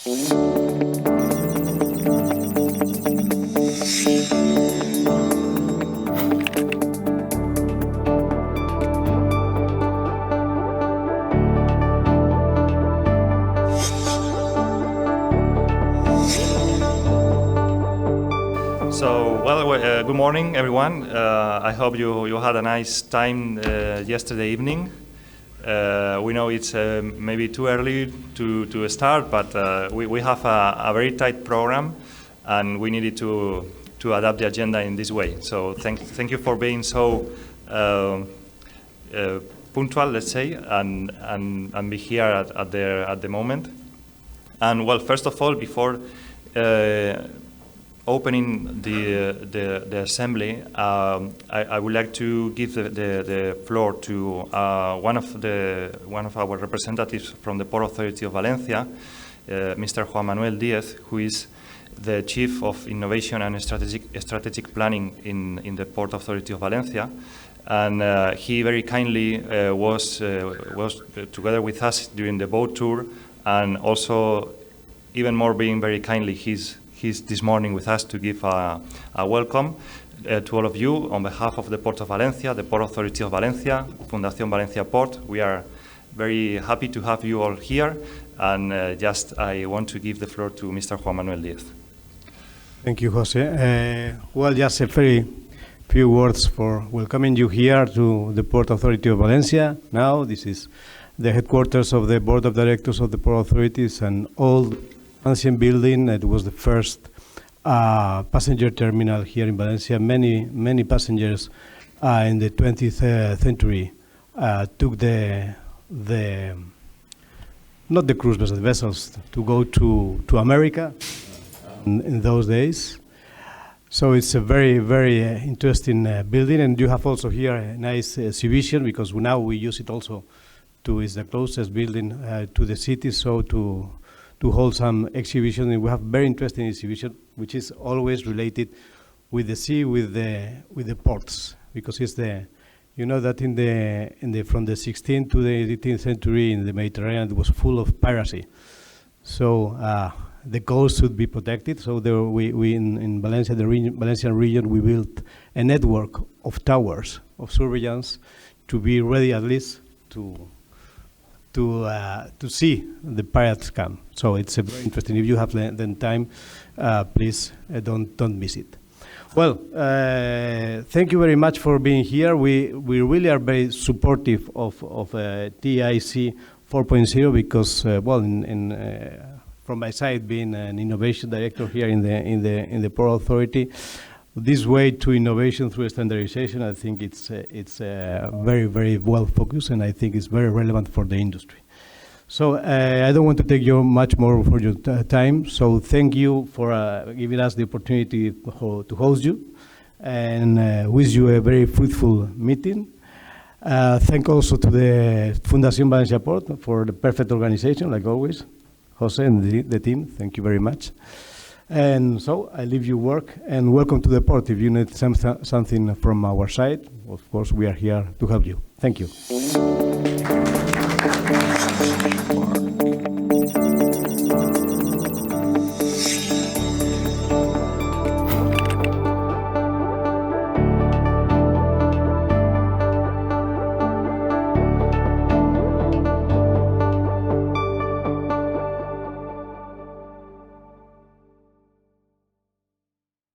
Good morning, everyone. I hope you had a nice time yesterday evening. We know it's maybe too early to start, but we have a very tight program, and we needed to adapt the agenda in this way. So thank you for being so punctual, let's say, and be here at the moment. And well, first of all, before opening the assembly, I would like to give the floor to one of our representatives from the Port Authority of Valencia, Mr. Juan Manuel Díez, who is the Chief of Innovation and Strategic Planning in the Port Authority of Valencia, and he very kindly was together with us during the boat tour, and also even more being very kindly he's this morning with us to give a welcome to all of you on behalf of the Port of Valencia, the Port Authority of Valencia, Fundación Valenciaport. We are very happy to have you all here, and I want to give the floor to Mr. Juan Manuel Díez. Thank you, Jose. Well, just a very few words for welcoming you here to the Port Authority of Valencia. Now, this is the headquarters of the Board of Directors of the Port Authorities, and old ancient building. It was the first passenger terminal here in Valencia. Many passengers in the 20th century took not the cruise, but the vessels to go to America in those days. So it's a very, very interesting building, and you have also here a nice exhibition, because now we use it also is the closest building to the city, so to hold some exhibition. And we have very interesting exhibition, which is always related with the sea, with the ports, because it's that from the 16th to the 18th century in the Mediterranean, it was full of piracy. So the coast should be protected. So we in Valencia, the Valencian region, we built a network of towers of surveillance to be ready at least to see the pirates come. So it's very interesting. If you have the time, please don't miss it. Well, thank you very much for being here. We really are very supportive of TIC 4.0 because, from my side, being an innovation director here in the Port Authority, this way to innovation through standardization, I think it's very, very well focused, and I think it's very relevant for the industry. So I don't want to take you much more for your time. So thank you for giving us the opportunity to host you, and wish you a very fruitful meeting. Thank also to the Fundación Valenciaport for the perfect organization, like always. Jose and the team, thank you very much. And so I leave you work, and welcome to the port. If you need something from our side, of course, we are here to help you. Thank you.